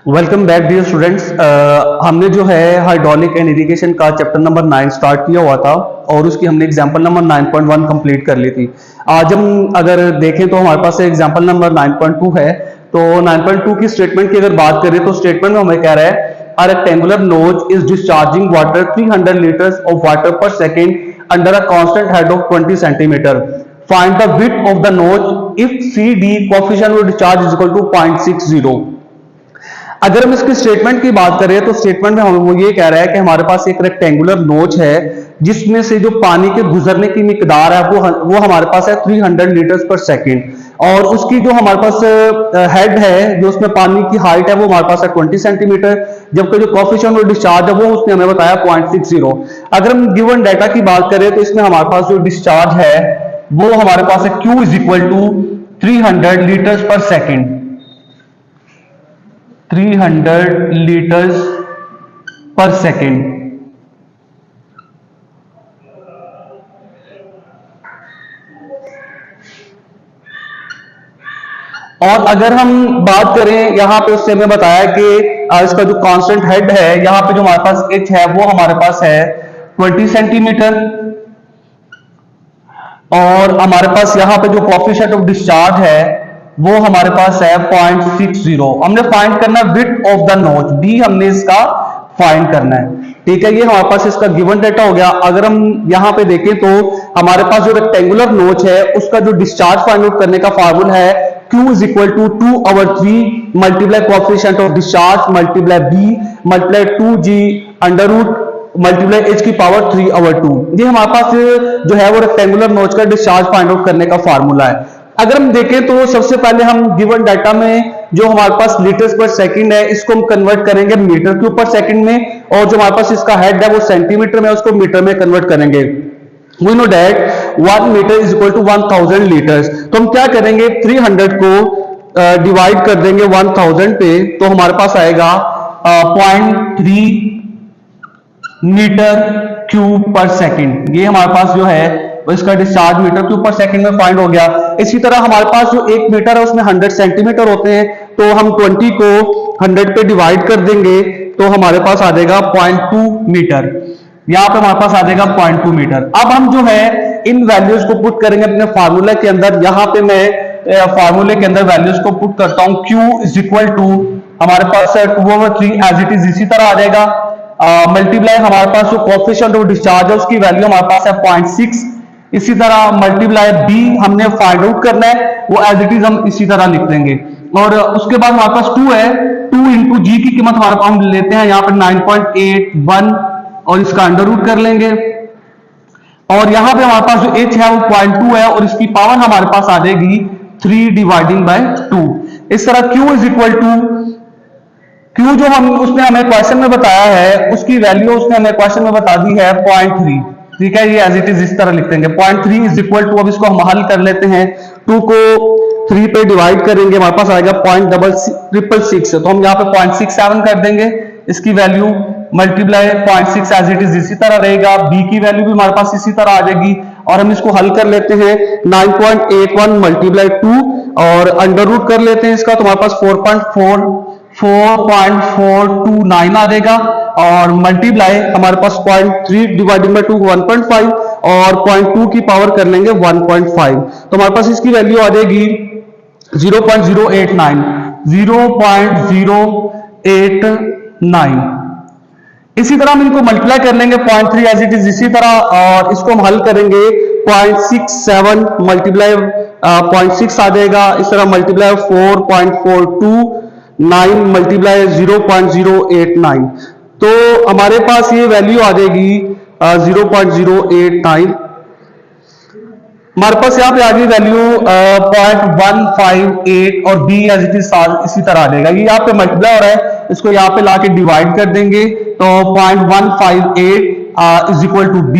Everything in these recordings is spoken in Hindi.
Welcome back dear students. हमने जो है हाइड्रोलिक एंड इरिगेशन का चैप्टर नंबर 9 स्टार्ट किया हुआ था और उसकी हमने एग्जांपल नंबर 9.1 कंप्लीट कर ली थी। आज हम अगर देखें तो हमारे पास एग्जांपल नंबर 9.2 है। तो 9.2 की स्टेटमेंट की अगर बात करें तो स्टेटमेंट में हमें कह रहा है a rectangular notch is discharging water 300 litres of water per second under a constant head of 20 centimetre. Find the width of the notch if C D coefficient of discharge is equal to 0.60। अगर हम इसकी स्टेटमेंट की बात करें तो स्टेटमेंट में हम वो ये कह रहा है कि हमारे पास एक रेक्टेंगुलर नोच है जिसमें से जो पानी के गुजरने की मिकदार है वो हमारे पास है 300 लीटर्स पर सेकेंड, और उसकी जो हमारे पास हेड है जो उसमें पानी की हाइट है वो हमारे पास है 20 सेंटीमीटर, जबकि जो कोएफिशिएंट ऑफ डिस्चार्ज है वो उसने हमें बताया 0.60। अगर हम गिवन डाटा की बात करें तो इसमें हमारे पास जो डिस्चार्ज है वो हमारे पास है Q is equal to 300 litres per second, 300 litres per second. और अगर हम बात करें यहाँ पे उससे हमें बताया कि इसका जो कांस्टेंट हेड है यहाँ पे जो हमारे पास h है वो हमारे पास है 20 सेंटीमीटर, और हमारे पास यहाँ पे जो कोएफिशिएंट ऑफ डिस्चार्ज है वो हमारे पास है 0.60। हमने फाइंड करना है विड्थ ऑफ द नोच, डी हमने इसका फाइंड करना है। ठीक है, ये हमारे पास इसका गिवन डेटा हो गया। अगर हम यहाँ पे देखें तो हमारे पास जो रेक्टेंगुलर नोच है उसका जो डिस्चार्ज फाइंड आउट करने का फार्मूला है Q is equal to 2/3 multiply coefficient of discharge multiply B multiply 2G under root multiply h की पावर 3/2। ये हमारे पास जो है वो रेक्टेंगुलर नोच का डिस्चार्ज फाइंड आउट करने का फार्मूला है। अगर हम देखें तो सबसे पहले हम गिवन डाटा में जो हमारे पास लीटर्स पर सेकंड है इसको हम कन्वर्ट करेंगे मीटर क्यूब पर सेकंड में, और जो हमारे पास इसका हेड है वो सेंटीमीटर में, उसको मीटर में कन्वर्ट करेंगे। We know that 1 metre is equal to 1000 litres. तो हम क्या करेंगे 300 को डिवाइड कर देंगे 1000 पे, तो हमारे पास आएगा 0.3 मीटर क्यूब पर सेकंड। ये हमारे पास जो है इसका डिस्चार्ज मीटर क्यूब पर सेकंड में फाइंड हो गया। इसी तरह हमारे पास जो 1 मीटर है उसमें 100 सेंटीमीटर होते हैं, तो हम 20 को 100 पे डिवाइड कर देंगे तो हमारे पास आ जाएगा 0.2 मीटर। यहाँ पे हमारे पास आ जाएगा 0.2 मीटर। अब हम जो है इन वैल्यूज को पुट करेंगे अपने फार्मूला के अंदर। यहाँ पे मैं फार्मूले के अंदर वैल्यूज को पुट करता हूँ। Q इज इक्वल टू हमारे पास 2/3 एज इट इज इसी तरह आ जाएगा, मल्टीप्लाई हमारे पास जो कोएफिशिएंट ऑफ डिस्चार्ज है उसकी वैल्यू हमारे पास है 0.6, इसी तरह मल्टीप्लाई B हमने फाइंड आउट करना है, वो एज इट इज हम इसी तरह लिख देंगे। और उसके बाद हमारे पास 2 है, 2 इंटू जी की कीमत हमारे पास हम लेते हैं यहाँ पे 9.81 और इसका अंडर रूट कर लेंगे, और यहाँ पे हमारे पास जो h है वो 0.2 है और इसकी पावर हमारे पास आ जाएगी 3 डिवाइडिंग बाय 2। इस तरह Q is equal to Q जो हम उसने हमें क्वेश्चन में बताया है उसकी वैल्यू उसने हमें क्वेश्चन में बता दी है 0.3। ठीक है, ये एज इट इज इस तरह लिख देंगे 0.3 इज इक्वल टू, अब इसको हम हल कर लेते हैं। 2 को 3 पे डिवाइड करेंगे हमारे पास आएगा 0.666, तो हम यहाँ पे 0.67 कर देंगे इसकी value, multiply 0.6 as it is इसी तरह रहेगा। B की वैल्यू भी हमारे पास इसी तरह आ जाएगी और हम इसको हल कर लेते हैं 9.81 मल्टीप्लाई 2 और अंडर रूट कर लेते हैं इसका, तो हमारे पास 4.429 आ जाएगा, और मल्टीप्लाई हमारे पास 0.3 डिवाइडिंग बाय 2 1.5 और 0.2 की पावर कर लेंगे 1.5, तो हमारे पास इसकी वैल्यू आ जाएगी 0.089। इसी तरह हम इनको मल्टीप्लाई कर लेंगे 0.3 एज इट इज इसी तरह, और इसको हम हल करेंगे 0.67 मल्टीप्लाई 0.6 आ जाएगा, इस तरह मल्टीप्लाई 4.429 मल्टीप्लाई 0.089, तो हमारे पास ये वैल्यू आ जाएगी 0.089। हमारे पास यहाँ पे आ गई वैल्यू 0.158 और B एज इट इज इसी तरह आ जाएगा। ये यहाँ पे मल्टीप्लाई हो रहा है, इसको यहाँ पे लाके डिवाइड कर देंगे तो 0.158 इज इक्वल टू B,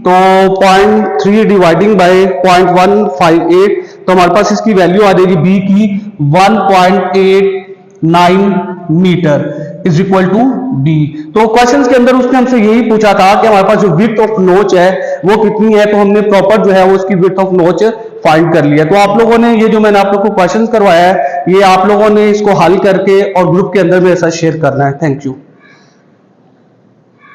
तो 0.3 डिवाइडिंग बाय 0.158, तो हमारे पास इसकी वैल्यू आ जाएगी B की 1.89 metre is equal to B। तो क्वेश्चन के अंदर उसने हमसे यही पूछा था कि हमारे पास जो विड्थ ऑफ नोच है वो कितनी है, तो हमने प्रॉपर जो है वो उसकी विड्थ ऑफ नोच फाइंड कर लिया। तो आप लोगों ने ये जो मैंने आप लोग को क्वेश्चन करवाया है, ये आप लोगों ने इसको हल करके और ग्रुप के अंदर में ऐसा शेयर करना है। Thank you.